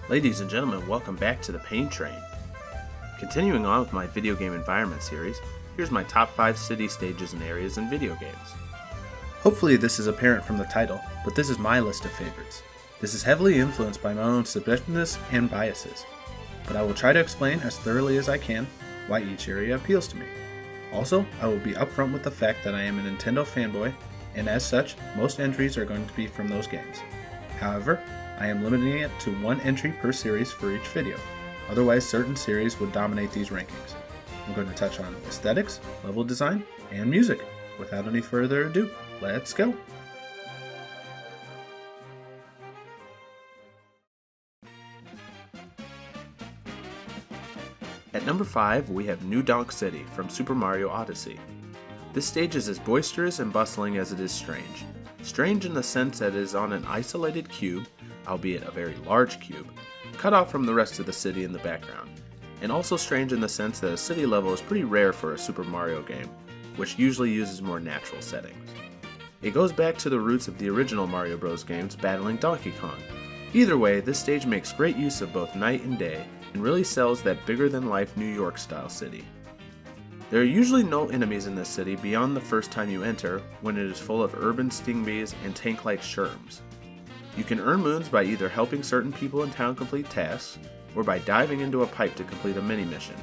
Ladies and gentlemen, welcome back to the Pain Train. Continuing on with my video game environment series, here's my top 5 city stages and areas in video games. Hopefully this is apparent from the title, but this is my list of favorites. This is heavily influenced by my own subjectiveness and biases, but I will try to explain as thoroughly as I can why each area appeals to me. Also, I will be upfront with the fact that I am a Nintendo fanboy, and as such, most entries are going to be from those games. However, I am limiting it to one entry per series for each video, otherwise certain series would dominate these rankings. I'm going to touch on aesthetics, level design, and music. Without any further ado, let's go! At number 5, we have New Donk City from Super Mario Odyssey. This stage is as boisterous and bustling as it is strange. Strange in the sense that it is on an isolated cube, albeit a very large cube, cut off from the rest of the city in the background, and also strange in the sense that a city level is pretty rare for a Super Mario game, which usually uses more natural settings. It goes back to the roots of the original Mario Bros. Games battling Donkey Kong. Either way, this stage makes great use of both night and day, and really sells that bigger-than-life New York style city. There are usually no enemies in this city beyond the first time you enter, when it is full of urban sting bees and tank-like sherms. You can earn moons by either helping certain people in town complete tasks, or by diving into a pipe to complete a mini-mission.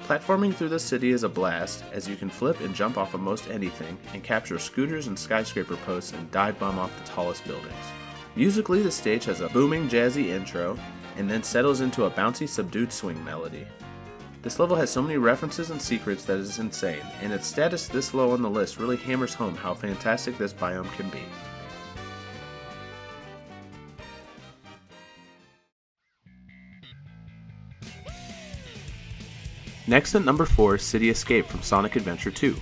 Platforming through the city is a blast, as you can flip and jump off of most anything, and capture scooters and skyscraper posts and dive bomb off the tallest buildings. Musically, the stage has a booming jazzy intro, and then settles into a bouncy subdued swing melody. This level has so many references and secrets that it is insane, and its status this low on the list really hammers home how fantastic this biome can be. Next at number 4 is City Escape from Sonic Adventure 2.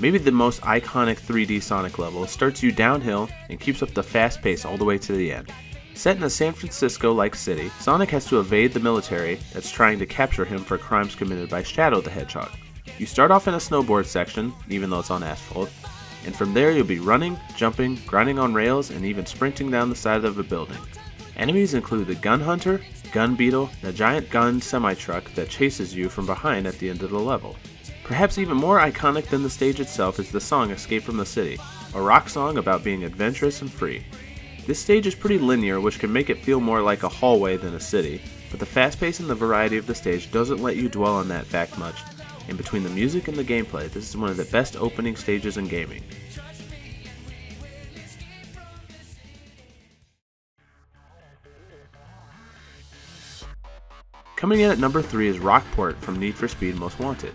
Maybe the most iconic 3D Sonic level, starts you downhill and keeps up the fast pace all the way to the end. Set in a San Francisco-like city, Sonic has to evade the military that's trying to capture him for crimes committed by Shadow the Hedgehog. You start off in a snowboard section, even though it's on asphalt, and from there you'll be running, jumping, grinding on rails, and even sprinting down the side of a building. Enemies include the Gun Hunter, Gun Beetle, and a giant gun semi-truck that chases you from behind at the end of the level. Perhaps even more iconic than the stage itself is the song Escape from the City, a rock song about being adventurous and free. This stage is pretty linear, which can make it feel more like a hallway than a city, but the fast pace and the variety of the stage doesn't let you dwell on that fact much, and between the music and the gameplay, this is one of the best opening stages in gaming. Coming in at number 3 is Rockport from Need for Speed Most Wanted.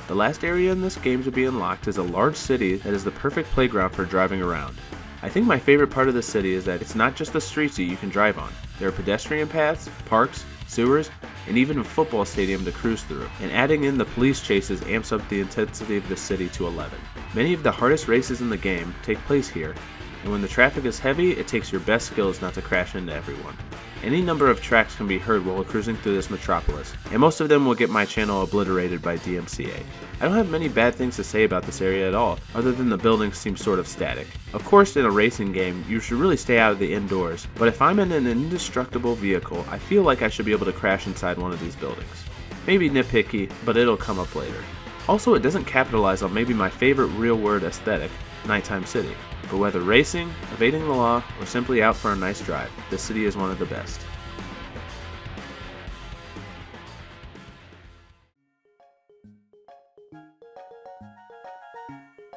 The last area in this game to be unlocked is a large city that is the perfect playground for driving around. I think my favorite part of the city is that it's not just the streets that you can drive on. There are pedestrian paths, parks, sewers, and even a football stadium to cruise through, and adding in the police chases amps up the intensity of the city to 11. Many of the hardest races in the game take place here, and when the traffic is heavy, it takes your best skills not to crash into everyone. Any number of tracks can be heard while cruising through this metropolis, and most of them will get my channel obliterated by DMCA. I don't have many bad things to say about this area at all, other than the buildings seem sort of static. Of course, in a racing game, you should really stay out of the indoors, but if I'm in an indestructible vehicle, I feel like I should be able to crash inside one of these buildings. Maybe nitpicky, but it'll come up later. Also, it doesn't capitalize on maybe my favorite real-world aesthetic, Nighttime City. But whether racing, evading the law, or simply out for a nice drive, this city is one of the best.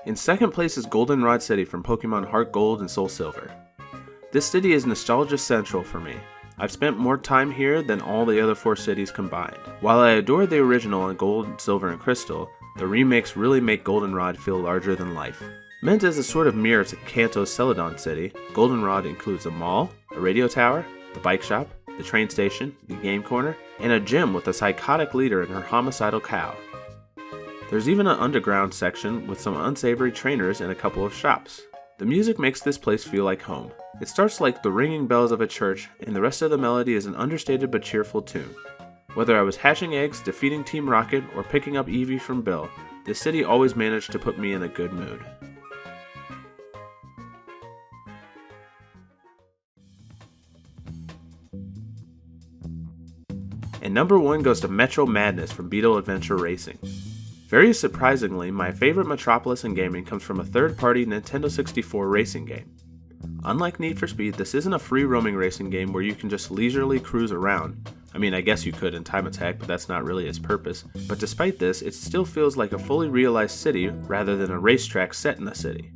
In second place is Goldenrod City from Pokemon Heart Gold and Soul Silver. This city is nostalgia central for me. I've spent more time here than all the other 4 cities combined. While I adore the original in Gold, Silver, and Crystal, the remakes really make Goldenrod feel larger than life. Meant as a sort of mirror to Kanto's Celadon City, Goldenrod includes a mall, a radio tower, the bike shop, the train station, the game corner, and a gym with a psychotic leader and her homicidal cow. There's even an underground section with some unsavory trainers and a couple of shops. The music makes this place feel like home. It starts like the ringing bells of a church, and the rest of the melody is an understated but cheerful tune. Whether I was hatching eggs, defeating Team Rocket, or picking up Eevee from Bill, this city always managed to put me in a good mood. And number 1 goes to Metro Madness from Beetle Adventure Racing. Very surprisingly, my favorite Metropolis in gaming comes from a third-party Nintendo 64 racing game. Unlike Need for Speed, this isn't a free-roaming racing game where you can just leisurely cruise around. I mean, I guess you could in Time Attack, but that's not really its purpose. But despite this, it still feels like a fully realized city rather than a racetrack set in the city.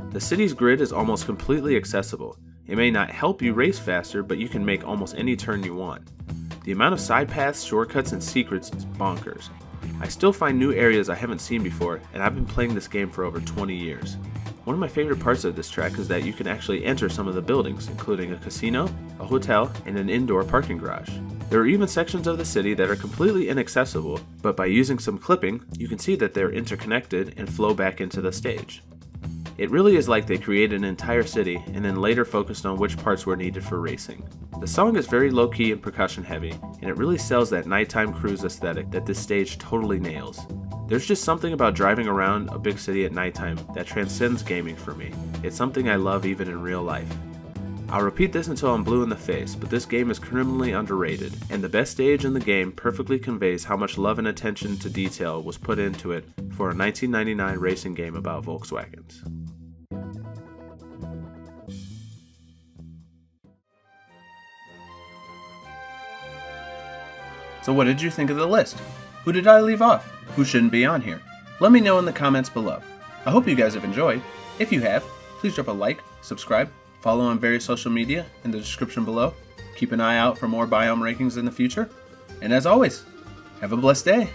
The city's grid is almost completely accessible. It may not help you race faster, but you can make almost any turn you want. The amount of side paths, shortcuts, and secrets is bonkers. I still find new areas I haven't seen before, and I've been playing this game for over 20 years. One of my favorite parts of this track is that you can actually enter some of the buildings, including a casino, a hotel, and an indoor parking garage. There are even sections of the city that are completely inaccessible, but by using some clipping, you can see that they're interconnected and flow back into the stage. It really is like they created an entire city and then later focused on which parts were needed for racing. The song is very low-key and percussion heavy, and it really sells that nighttime cruise aesthetic that this stage totally nails. There's just something about driving around a big city at nighttime that transcends gaming for me. It's something I love even in real life. I'll repeat this until I'm blue in the face, but this game is criminally underrated, and the best stage in the game perfectly conveys how much love and attention to detail was put into it for a 1999 racing game about Volkswagens. So what did you think of the list? Who did I leave off? Who shouldn't be on here? Let me know in the comments below. I hope you guys have enjoyed. If you have, please drop a like, subscribe, follow on various social media in the description below. Keep an eye out for more biome rankings in the future. And as always, have a blessed day.